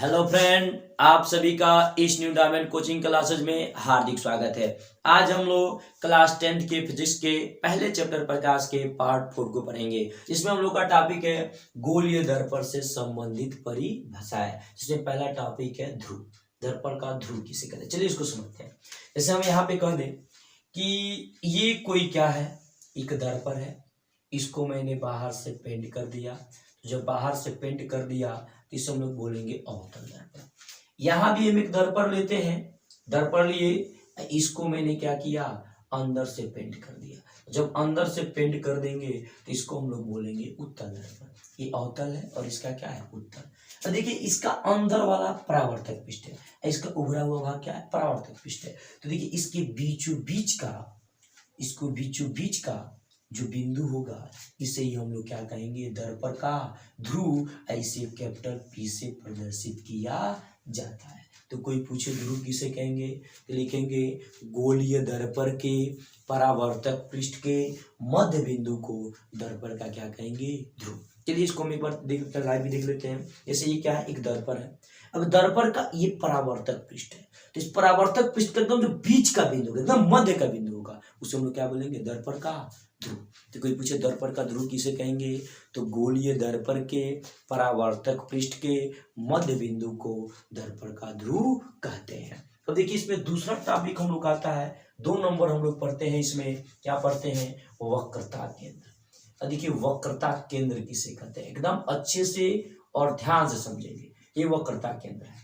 Hello friend, आप सभी का इस न्यू डायमंड कोचिंग क्लासेज में हार्दिक स्वागत है। आज हम लोग क्लास 10th के फिजिक्स के पहले चैप्टर प्रकाश के पार्ट 4 को पढ़ेंगे। इसमें हम लोग का टॉपिक है गोलीय दर्पण से संबंधित परिभाषाएं, जिसमें पहला टॉपिक है ध्रुव। दर्पण का ध्रुव किसे कहते हैं, चलिए इसको समझते हैं। जैसे हम यहाँ पे कह दें कि ये कोई क्या है, एक दर्पण है। इसको मैंने बाहर से पेंट कर दिया। जब बाहर से पेंट कर दिया तो इसे हम लोग बोलेंगे अवतल दर्पण। यहाँ भी हम एक दर्पण लेते हैं, दर्पण लिए, इसको मैंने क्या किया, अंदर से पेंट कर दिया। जब अंदर से पेंट कर देंगे तो इसको हम लोग बोलेंगे उत्तल दर्पण। ये अवतल है और इसका क्या है, उत्तल। तो देखिए, इसका अंदर वाला परावर्तक पृष्ठ है, इसका उभरा हुआ भाग क्या है, परावर्तक पृष्ठ है। तो देखिए, इसके बीचों बीच का, इसको बीचों बीच का जो बिंदु होगा, इसे ही हम लोग क्या कहेंगे, दर्पण का ध्रुव। ऐसे कैपिटल पी से प्रदर्शित किया जाता है। तो कोई पूछे ध्रुव किसे कहेंगे, तो लिखेंगे गोलीय दर्पण के परावर्तक पृष्ठ के मध्य बिंदु को दर्पण का क्या कहेंगे, ध्रुव। चलिए इसको हम एक बार लाइव भी देख लेते हैं। जैसे ये क्या है, एक दर्पण है। अब दर्पण का ये परावर्तक पृष्ठ है, तो इस परावर्तक पृष्ठ का एकदम जो बीच का बिंदु होगा, एकदम मध्य का बिंदु होगा, उसे हम लोग क्या बोलेंगे, दर्पण का ध्रुव। तो कोई पूछे दर्पण का ध्रुव किसे कहेंगे, तो गोलीय दर्पण के परावर्तक पृष्ठ के मध्य बिंदु को दर्पण का ध्रुव कहते हैं। तो देखिए, इसमें दूसरा टॉपिक हम लोग आता है, 2 नंबर हम लोग पढ़ते हैं। इसमें क्या पढ़ते हैं, वक्रता केंद्र। देखिए, वक्रता केंद्र किसे कहते हैं, एकदम अच्छे से और ध्यान से समझेंगे। ये वक्रता केंद्र है।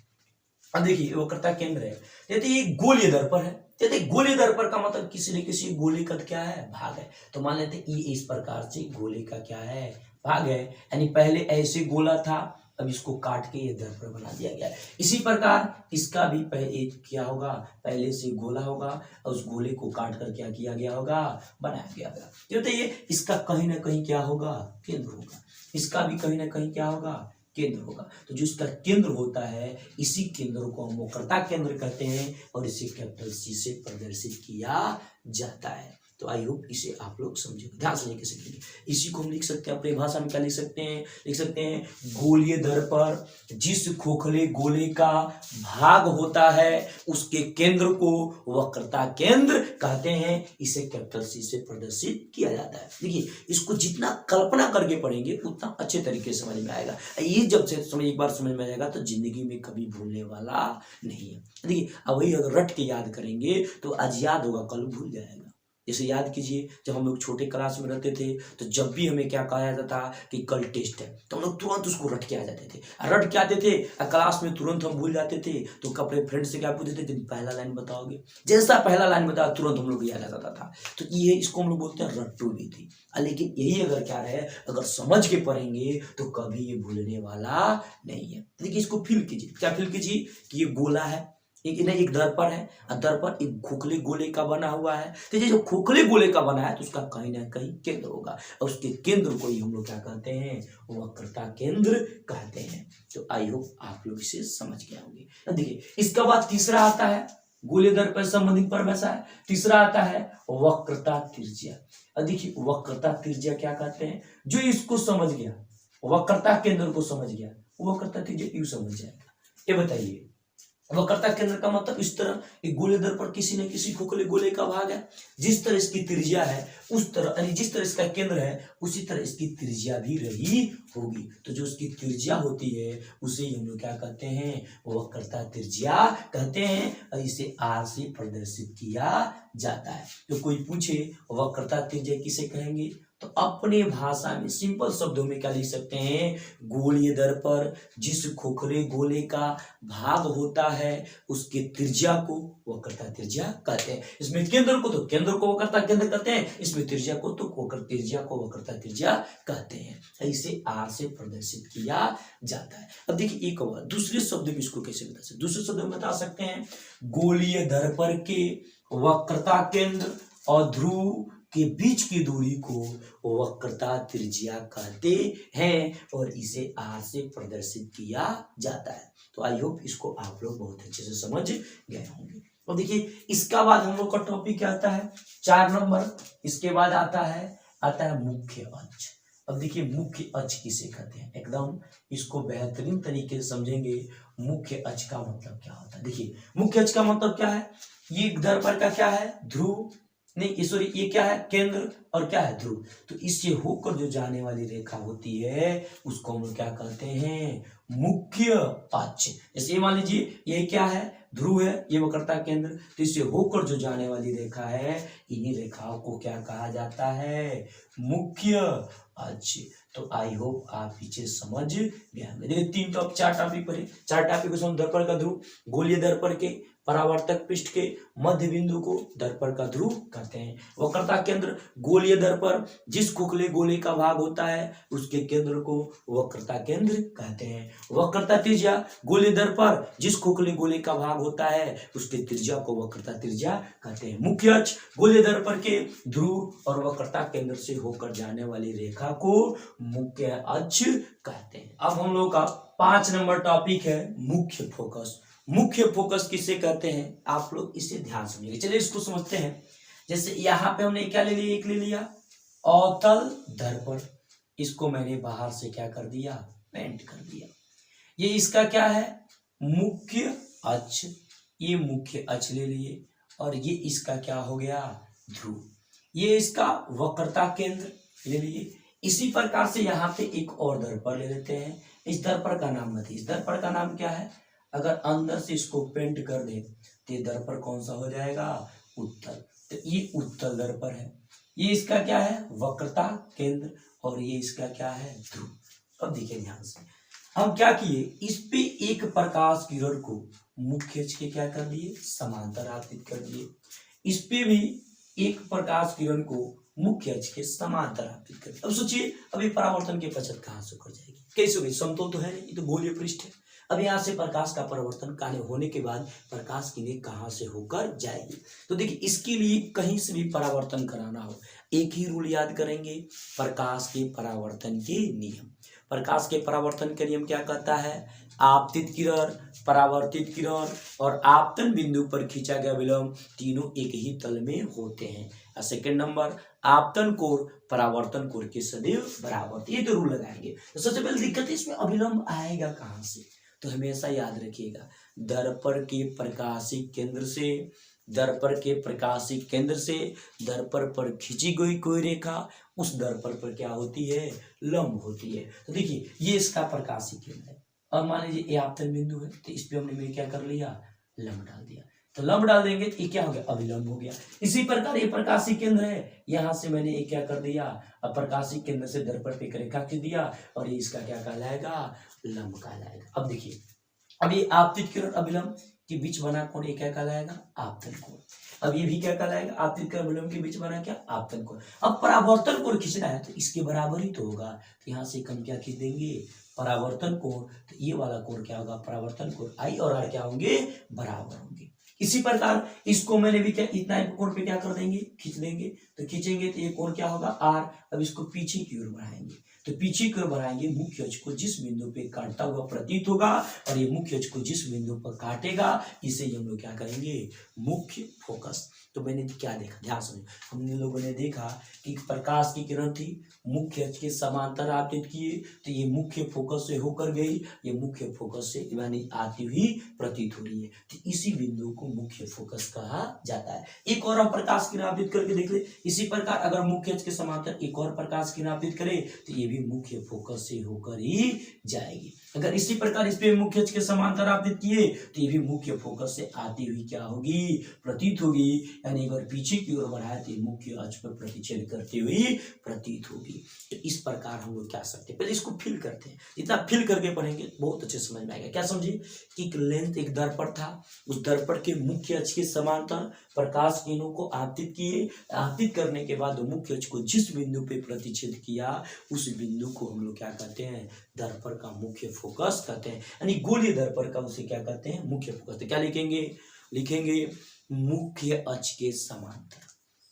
अब देखिए, वक्रता केंद्र है, यदि ये गोलीय दर्पण है, यदि गोलीय दर्पण का मतलब किसी न किसी गोले का क्या है, भाग है। तो मान लेते हैं ये इस प्रकार से गोले का क्या है, भाग है। यानी पहले ऐसे गोला था, अब इसको काट के ये दर्पण बना दिया गया है। इसी प्रकार इसका भी पहले क्या होगा, पहले से गोला होगा और उस गोले को काट कर क्या किया गया होगा, बनाया गया होगा। ये बताइए, इसका कहीं ना कहीं क्या होगा, केंद्र होगा। इसका भी कहीं ना कहीं क्या होगा, केंद्र होगा। तो जो इसका केंद्र होता है, इसी केंद्र को हम वक्रता केंद्र कहते हैं और इसे कैपिटल सी से प्रदर्शित किया जाता है। तो आई होप इसे आप लोग समझेंगे, ध्यान से कैसे लिखेंगे। इसी को हम लिख सकते हैं, अपनी भाषा में क्या लिख सकते हैं, लिख सकते हैं गोलीय दर्पण जिस खोखले गोले का भाग होता है, उसके केंद्र को वक्रता केंद्र कहते हैं। इसे कैपिटल सी से प्रदर्शित किया जाता है। देखिए, इसको जितना कल्पना करके पढ़ेंगे उतना अच्छे तरीके से समझ में आएगा। ये जब से समझ एक बार समझ में आ जाएगा तो जिंदगी में कभी भूलने वाला नहीं है। देखिए, अब वही अगर रट के याद करेंगे तो आज याद होगा, कल भूल जाएगा। जैसे याद कीजिए, जब हम लोग छोटे क्लास में रहते थे तो जब भी हमें क्या कहा जाता था कि कल टेस्ट है, तो हम लोग तुरंत उसको रट के आ जाते थे। रट के आते थे, क्लास में तुरंत हम भूल जाते थे। तो अपने फ्रेंड से क्या पूछते थे, पहला लाइन बताओगे। जैसा पहला लाइन बताया तुरंत हम लोग याद आ जाता था। तो ये इसको हम लोग बोलते हैं रट्टू विधि। लेकिन यही अगर क्या रहे, अगर समझ के पढ़ेंगे तो कभी ये भूलने वाला नहीं है। देखिए, इसको फील कीजिए, क्या फील कीजिए कि ये गोला है, एक दर्पण है, दर्पण एक खोखले गोले का बना हुआ है। तो ये जो खोखले गोले का बना है, तो उसका कहीं ना कहीं केंद्र होगा और उसके केंद्र को ही हम लोग क्या कहते हैं, वक्रता केंद्र कहते हैं। तो आई होप आप लोग इसे समझ गए होंगे। देखिए, इसका बाद तीसरा आता है, गोलीय दर्पण से संबंधित परिभाषा है। तीसरा आता है वक्रता त्रिज्या। देखिए, वक्रता त्रिज्या क्या कहते हैं, जो इसको समझ गया, वक्रता केंद्र को समझ गया, वक्रता त्रिज्या यूं समझ जाएगा। ये बताइए, वक्रता केंद्र का मतलब इस तरह एक गोले दर्पण किसी न किसी खोखले गोले का भाग है। जिस तरह इसकी त्रिज्या है उस तरह, यानी जिस तरह इसका केंद्र है उसी तरह इसकी त्रिज्या भी रही होगी। तो जो उसकी त्रिज्या होती है उसे हम लोग क्या कहते हैं, वक्रता त्रिज्या कहते हैं और इसे आर से प्रदर्शित किया जाता है। तो कोई पूछे वक्रता त्रिज्या किसे कहेंगे, तो अपने भाषा में सिंपल शब्दों में क्या लिख सकते हैं, गोलीय दर्पण जिस खोखले गोले का भाग होता है उसके त्रिज्या को वक्रता त्रिज्या कहते हैं। इसमें केंद्र को तो केंद्र को वक्रता केंद्र कहते हैं, इसमें त्रिज्या को तो त्रिज्या को वक्रता त्रिज्या कहते हैं। इसे आर से प्रदर्शित किया जाता है। अब देखिए, एक और दूसरे शब्द में इसको कैसे बता सकते, दूसरे शब्द में बता सकते हैं गोलीय दर्पण के वक्रता केंद्र और ध्रुव के बीच की दूरी को वक्रता त्रिज्या कहते हैं और इसे आर से प्रदर्शित किया जाता है। तो आई होप इसको आप लोग बहुत अच्छे से समझ गए होंगे। और देखिए, इसका बाद हम लोग का टॉपिक क्या आता है, 4 नंबर। इसके बाद आता है मुख्य अक्ष। अब देखिए मुख्य अक्ष किसे कहते हैं, एकदम इसको बेहतरीन तरीके से समझेंगे। मुख्य अक्ष का मतलब क्या होता है, देखिए मुख्य अक्ष का मतलब क्या है, ये दर्पण का क्या है, ध्रुव, नहीं सॉरी ये क्या है, केंद्र, और क्या है, ध्रुव। तो इससे होकर जो जाने वाली रेखा होती है उसको हम लोग क्या कहते हैं, मुख्य अक्ष। जैसे ये मान लीजिए ये क्या है, ध्रुव है, ये वक्रता केंद्र, तो इससे होकर जो जाने वाली रेखा है, इन्हीं रेखाओं को क्या कहा जाता है, मुख्य अक्ष। तो आई होप आप पीछे समझ गए। देखिए 4 टॉपिक पढ़े, 4 टॉपिक को समझ, दर्पण का ध्रुव, गोलीय दर्पण के परावर्तक पृष्ठ के मध्य बिंदु को दर्पण का ध्रुव कहते हैं। वक्रता केंद्र, गोलीय दर्पण जिस खोखले गोले का भाग होता है उसके केंद्र को वक्रता केंद्र कहते हैं। वक्रता त्रिज्या, गोलीय दर्पण जिस खोखले गोले का भाग होता है उसके त्रिज्या को वक्रता त्रिज्या कहते हैं। मुख्य अक्ष, गोलीय दर्पण के ध्रुव और वक्रता केंद्र से होकर जाने वाली रेखा को मुख्य अक्ष कहते हैं। अब हम लोग का 5 नंबर टॉपिक है मुख्य फोकस। मुख्य फोकस किसे कहते हैं, आप लोग इसे ध्यान समझिए। चलिए इसको समझते हैं। जैसे यहाँ पे हमने क्या ले लिया, एक ले लिया अवतल दर्पण, इसको मैंने बाहर से क्या कर दिया, पेंट कर दिया। ये इसका क्या है, मुख्य अक्ष, ये मुख्य अक्ष ले लिए, और ये इसका क्या हो गया, ध्रुव। ये इसका वक्रता केंद्र ले लिए। इसी प्रकार से यहाँ पे एक और दर्पण ले लेते हैं। इस दर्पण का नाम बताइए, इस दर्पण का नाम क्या है। अगर अंदर से इसको पेंट कर दे तो ये दर्पण कौन सा हो जाएगा, उत्तल। तो ये उत्तल दर्पण है, ये इसका क्या है, वक्रता केंद्र, और ये इसका क्या है, ध्रुव। अब देखिए ध्यान से, हम क्या किए, इस पे एक प्रकाश किरण को मुख्य अक्ष के क्या कर दिए, समांतर आपतित कर दिए। इस पे भी एक प्रकाश किरण को मुख्य अक्ष के समांतर आपतित कर दिया। अब सोचिए, अभी परावर्तन की बचत कहाँ से कर जाएगी, कैसे होगी, समतल तो है नहीं, ये तो गोलीय पृष्ठ है। अब यहाँ से प्रकाश का परिवर्तन कार्य होने के बाद प्रकाश की किरण कहाँ से होकर जाएगी। तो देखिए इसके लिए कहीं से भी परावर्तन कराना हो, एक ही रूल याद करेंगे, प्रकाश के परावर्तन के नियम। प्रकाश के परावर्तन के नियम क्या कहता है, आपतित किरण, परावर्तित किरण और आपतन बिंदु पर खींचा गया विलंब तीनों एक ही तल में होते हैं। सेकंड नंबर, आपतन कोण परावर्तन कोण के सदैव बराबर, ये तो रूल लगाएंगे। तो सबसे पहले दिक्कत है इसमें अभिलंब आएगा कहाँ से, तो हमेशा याद रखिएगा, दर्पण के प्रकाशिक केंद्र से, दर्पण के प्रकाशिक केंद्र से दर्पण पर खींची गई कोई रेखा उस दर्पण पर क्या होती है, लंब होती है। तो देखिए ये इसका प्रकाशिक केंद्र है, और मान लीजिए ये आपतन बिंदु है, तो इस पे हमने क्या कर लिया, लंब डाल दिया। तो लंब डाल देंगे तो ये क्या हो गया, अभिलंब हो गया। इसी प्रकार ये प्रकाशिक केंद्र है, यहाँ से मैंने ये क्या कर दिया, अब प्रकाशिक केंद्र से दर्पण पे एक रेखा खींच दिया, और ये इसका क्या कहलाएगा, लंब कहलाएगा। अब देखिए, अब ये आपतित किरण अभिलंब के बीच बना कोण ये क्या कहलाएगा, आपतन कोण। अब ये भी क्या कहलाएगा, आपतित किरण अभिलंब के बीच बना क्या, आपतन कोण। अब परावर्तन कोण खींचना है तो इसके बराबर ही तो होगा, तो यहाँ से हम क्या खींच देंगे, परावर्तन कोण। तो ये वाला कोण क्या होगा, परावर्तन कोण, आई और आर क्या होंगे, बराबर होंगे। इसी प्रकार इसको मैंने भी क्या, इतना कोण पे क्या कर देंगे, खींच देंगे। तो खींचेंगे तो ये कोण क्या होगा, आर। अब इसको पीछे की ओर बढ़ाएंगे, तो पीछे की ओर बढ़ाएंगे, मुख्य अक्ष को जिस बिंदु पे काटता हुआ प्रतीत होगा, और ये मुख्य अक्ष को जिस बिंदु पर काटेगा इसे हम लोग क्या कहेंगे, मुख्य फोकस। तो मैंने क्या देखा, ध्यान सुनिए, हमने लोगों ने देखा कि प्रकाश की किरण थी, मुख्य अक्ष के समांतर आपतित किए, तो ये मुख्य फोकस से होकर गई, ये मुख्य फोकस से यानी आती हुई प्रतीत हो रही है, तो इसी बिंदु को मुख्य फोकस कहा जाता है। एक और हम प्रकाश किरण आपतित करके देख ले। इसी प्रकार अगर मुख्य अक्ष के समांतर एक और प्रकाश किरण आपतित करे तो ये भी मुख्य फोकस से होकर ही जाएगी। अगर इसी प्रकार इस पे मुख्य अक्ष के समांतर आपतित किए तो ये भी मुख्य फोकस से आती हुई क्या होगी, प्रतीत होगी। यानी अगर पीछे की ओर बढ़ाए तो मुख्य अक्ष पर प्रतिच्छेद करते हुए प्रतीत होगी। तो इस प्रकार हम लोग क्या सकते हैं, पहले इसको फिल करते हैं, जितना फिल करके पढ़ेंगे बहुत अच्छे समझ में आएगा। क्या समझिए, एक लेंथ, एक दर्पण था, उस दर्पण के मुख्य अक्ष के समांतर प्रकाश किरणों को आपतित किए, आपतित करने के बाद मुख्य अक्ष को जिस बिंदु पे प्रतिच्छेद किया उस बिंदु को हम लोग क्या कहते हैं, दर्पण का मुख्य फोकस कहते हैं। यानी गोलीय दर्पण का उसे क्या कहते हैं, मुख्य फोकस। तो क्या लिखेंगे, लिखेंगे मुख्य अक्ष के समांतर,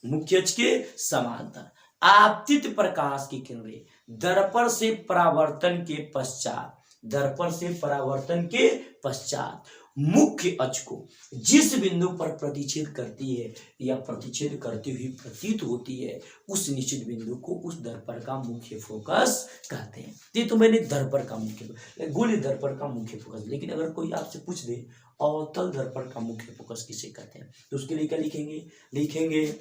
मुख्य अक्ष के समांतर आपतित प्रकाश की किरणें दर्पण से परावर्तन के पश्चात, दर्पण से परावर्तन के पश्चात मुख्य अक्ष को जिस बिंदु पर प्रतिच्छेद करती है या प्रतिच्छेद करती हुई प्रतीत होती है, उस निश्चित बिंदु को उस दर्पण का मुख्य फोकस कहते हैं। ये तो मैंने दर्पण का मुख्य, गोलीय दर्पण का मुख्य फोकस। लेकिन अगर कोई आपसे पूछ दे अवतल दर्पण का मुख्य फोकस किसे कहते हैं, तो उसके लिए क्या लिखेंगे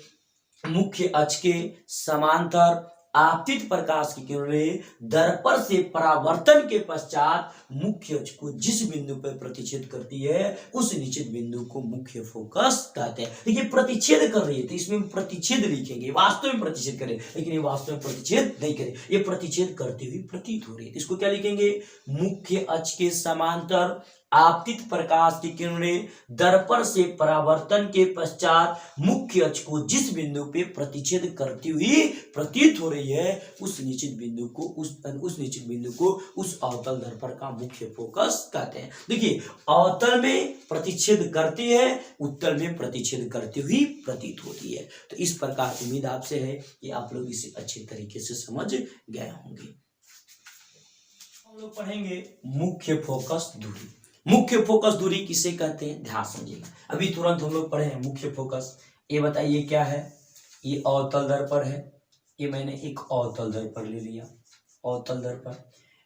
मुख्य अक्ष के समांतर आपतित प्रकाश की किरणें दर्पण से परावर्तन के पश्चात मुख्य अक्ष को जिस बिंदु पर प्रतिच्छेद करती है, उस निश्चित बिंदु को मुख्य फोकस कहते हैं। देखिए प्रतिच्छेद कर रही है तो इसमें प्रतिच्छेद लिखेंगे, वास्तव में प्रतिच्छेद करें, लेकिन ये वास्तव में प्रतिच्छेद नहीं करे, ये प्रतिच्छेद करती हुई प्रतीत हो रही है। इसको क्या लिखेंगे, मुख्य अक्ष के समांतर आपतित प्रकाश की किरणें दर्पण से परावर्तन के पश्चात मुख्य अक्ष को जिस बिंदु पे प्रतिच्छेद करती हुई प्रतीत हो रही है, उस निश्चित बिंदु को उस अवतल दर्पण का मुख्य फोकस कहते हैं। देखिए अवतल में प्रतिच्छेद करती है, उत्तल में प्रतिच्छेद करती हुई प्रतीत होती है। तो इस प्रकार उम्मीद आपसे है कि आप लोग इसे अच्छे तरीके से समझ गए होंगे। हम लोग पढ़ेंगे मुख्य फोकस दूरी। मुख्य फोकस दूरी किसे कहते हैं, ध्यान समझिएगा। अभी तुरंत हम लोग पढ़े हैं मुख्य फोकस। ये बताइए क्या है, ये अवतल दर्पण है, ये मैंने एक अवतल दर्पण ले लिया, अवतल दर्पण।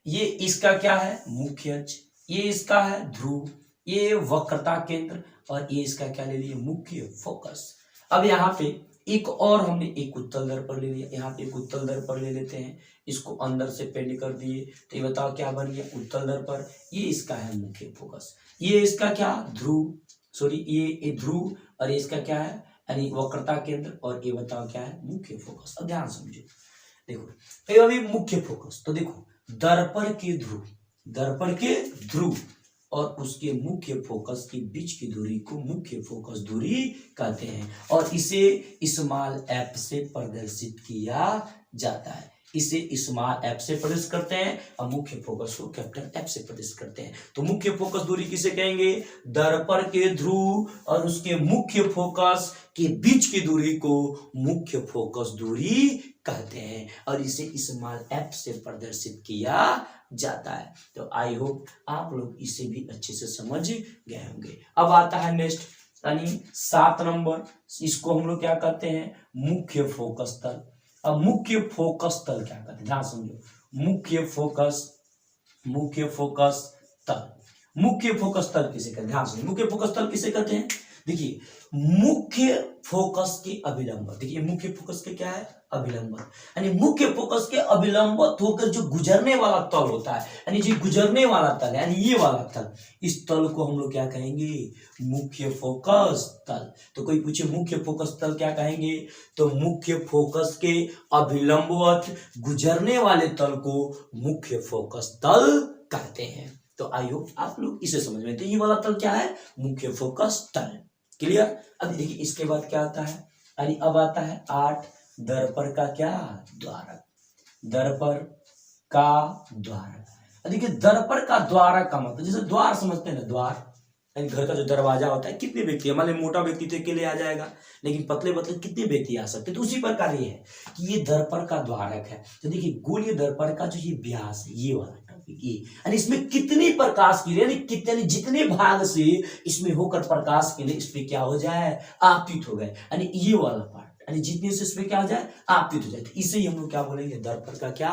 ये इसका क्या है, मुख्य अक्ष, ये इसका है ध्रुव, ये वक्रता केंद्र, और ये इसका क्या ले लिया, मुख्य फोकस। अब यहाँ पे एक और हमने एक उत्तल दर्पण ले लिया, यहाँ पे एक उत्तल दर्पण ले लेते हैं, इसको अंदर से पेंड कर दिए, तो ये बताओ क्या बन गया, उत्तल दर्पण। ये इसका है मुख्य फोकस, ये इसका क्या ध्रुव, सॉरी ये ध्रुव, और ये इसका क्या है यानी वक्रता केंद्र, और ये बताओ क्या है मुख्य फोकस। अब ध्यान समझो, देखो अभी मुख्य फोकस, तो देखो दर्पण के ध्रुव और उसके मुख्य फोकस के बीच की दूरी को मुख्य फोकस दूरी कहते हैं, और इसे स्मॉल एफ से प्रदर्शित किया जाता है। इसे स्मॉल एफ से प्रदर्शित करते हैं और मुख्य फोकस को कैपिटल एफ से प्रदर्शित करते हैं। तो मुख्य फोकस दूरी किसे कहेंगे, दर्पण के ध्रुव और उसके मुख्य फोकस के बीच की दूरी को मुख्य फोकस दूरी कहते हैं, और इसे स्मॉल एफ से प्रदर्शित किया जाता है। तो आई होप आप लोग इसे भी अच्छे से समझ गए होंगे। अब आता है नेक्स्ट यानी 7 नंबर, इसको हम लोग क्या कहते हैं, मुख्य फोकस तल। अब मुख्य फोकस तल क्या कहते हैं, ध्यान समझो, मुख्य फोकस तल। मुख्य फोकस तल किसे कहते हैं, ध्यान समझो, मुख्य फोकस तल किसे कहते हैं। देखिए मुख्य फोकस के अभिलंब, देखिए मुख्य फोकस के क्या है, अभिलंब, यानी मुख्य फोकस के अभिलंबित होकर जो गुजरने वाला तल होता है, यानी जो गुजरने वाला तल यानी ये वाला तल, इस तल को हम लोग क्या कहेंगे, मुख्य फोकस तल। तो कोई पूछे मुख्य फोकस तल क्या कहेंगे, तो मुख्य फोकस के अभिलंबवत गुजरने वाले तल को मुख्य फोकस तल कहते हैं। तो आई होप आप लोग इसे समझ में, तो ये वाला तल क्या है, मुख्य फोकस तल। क्लियर। अब देखिए इसके बाद क्या आता है, यानी अब आता है 8 दर्पण का क्या द्वारक, दर्पण का द्वारक। देखिए दर्पण का द्वारक का मतलब, जैसे द्वार समझते हैं ना, द्वार यानी घर का जो दरवाजा होता है, कितने व्यक्ति, मान लीजिए मोटा व्यक्ति तो अकेले आ जाएगा, लेकिन पतले पतले कितने व्यक्ति आ सकते हैं, तो उसी प्रकार ये है कि ये दर्पण का द्वारक है। तो देखिए गोलीय दर्पण का जो ये व्यास है, ये वाला ये, यानी इसमें कितनी प्रकाश की यानी कितने जितने भाग से इसमें होकर प्रकाश के लिए इस पे क्या हो जाए, आपतित हो गए, यानी ये वाला पार्ट, यानी जितने से इसमें क्या हो जाए, आपतित हो जाए, तो इसे हम लोग क्या बोलेंगे, दर्पण का क्या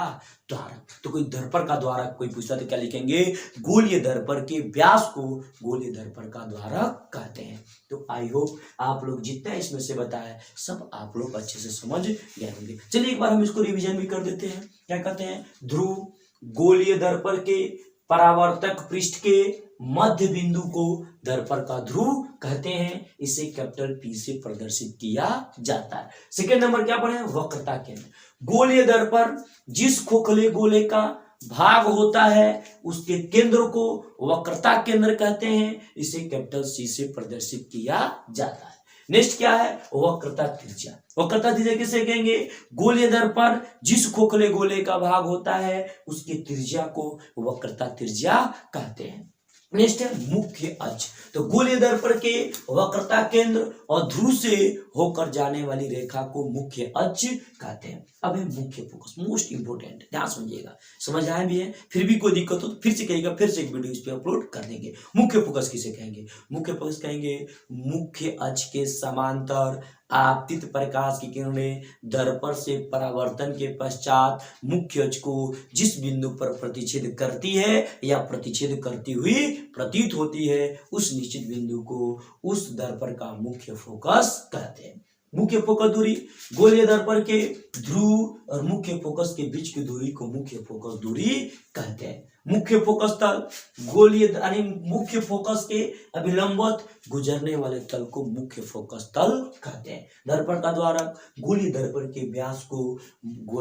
द्वारक। तो कोई दर्पण का द्वारक कोई पूछता तो क्या लिखेंगे, गोलीय दर्पण के व्यास को गोलीय दर्पण का द्वारक कहते हैं। तो आई होप आप लोग जितना इसमें से बताया सब आप लोग अच्छे से समझ गए होंगे। चलिए एक बार हम इसको रिविजन भी कर देते हैं। क्या कहते हैं, ध्रुव गोलीय दर्पण के परावर्तक पृष्ठ के मध्य बिंदु को दर्पण का ध्रुव कहते हैं, इसे कैपिटल पी से प्रदर्शित किया जाता है। सेकेंड नंबर क्या पढ़े, वक्रता केंद्र। गोलीय दर्पण जिस खोखले गोले का भाग होता है उसके केंद्र को वक्रता केंद्र कहते हैं, इसे कैपिटल सी से प्रदर्शित किया जाता है। नेक्स्ट क्या है, वक्रता त्रिज्या। वक्रता त्रिज्या किसे कहेंगे, गोलीय दर्पण जिस खोखले गोले का भाग होता है उसकी त्रिज्या को वक्रता त्रिज्या कहते हैं। नेक्स्ट है मुख्य अक्ष। तो गोलीय दर्पण के वक्रता केंद्र और ध्रुव से होकर जाने वाली रेखा को मुख्य अक्ष कहते हैं। अब है मुख्य फोकस, मोस्ट इंपोर्टेंट, ध्यान समझिएगा। समझ आए भी है, फिर भी कोई दिक्कत हो तो फिर से कहिएगा, फिर से एक वीडियो इस पे अपलोड कर देंगे। मुख्य फोकस किसे कहेंगे? मुख्य फोकस कहेंगे मुख्य अक्ष के समांतर आपतित प्रकाश की किरणें दर्पण से परावर्तन के पश्चात मुख्य अक्ष को जिस बिंदु पर प्रतिच्छेद करती है या प्रतिच्छेद करती हुई प्रतीत होती है, उस निश्चित बिंदु को उस दर्पण का मुख्य फोकस कहते हैं। मुख्य फोकस दूरी, गोलीय दर्पण के ध्रुव और मुख्य फोकस के बीच की दूरी को मुख्य फोकस दूरी कहते हैं। मुख्य फोकस तल, गोलीय यानी मुख्य फोकस के अभिलंबवत गुजरने वाले तल को मुख्य फोकस तल कहते हैं। दर्पण का द्वारक, गोलीय दर्पण के व्यास को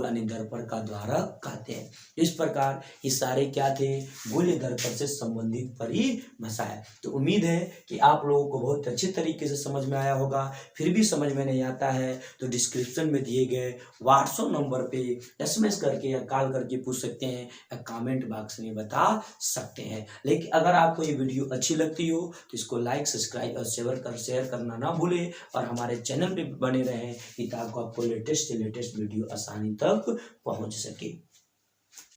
यानी दर्पण का द्वारक कहते हैं। इस प्रकार ये सारे क्या थे? गोलीय दर्पण से संबंधित परिभाषा है। तो उम्मीद है कि आप लोगों को बहुत अच्छे तरीके से समझ में आया होगा। फिर भी समझ में नहीं आता है तो डिस्क्रिप्शन में दिए गए व्हाट्सएप नंबर पे SMS करके या कॉल करके पूछ सकते हैं या कमेंट बॉक्स में बता सकते हैं। लेकिन अगर आपको ये वीडियो अच्छी लगती हो तो इसको लाइक, सब्सक्राइब और शेयर करना ना भूलें और हमारे चैनल पे बने रहें ताकि आपको लेटेस्ट वीडियो आसानी तक पहुंच सके।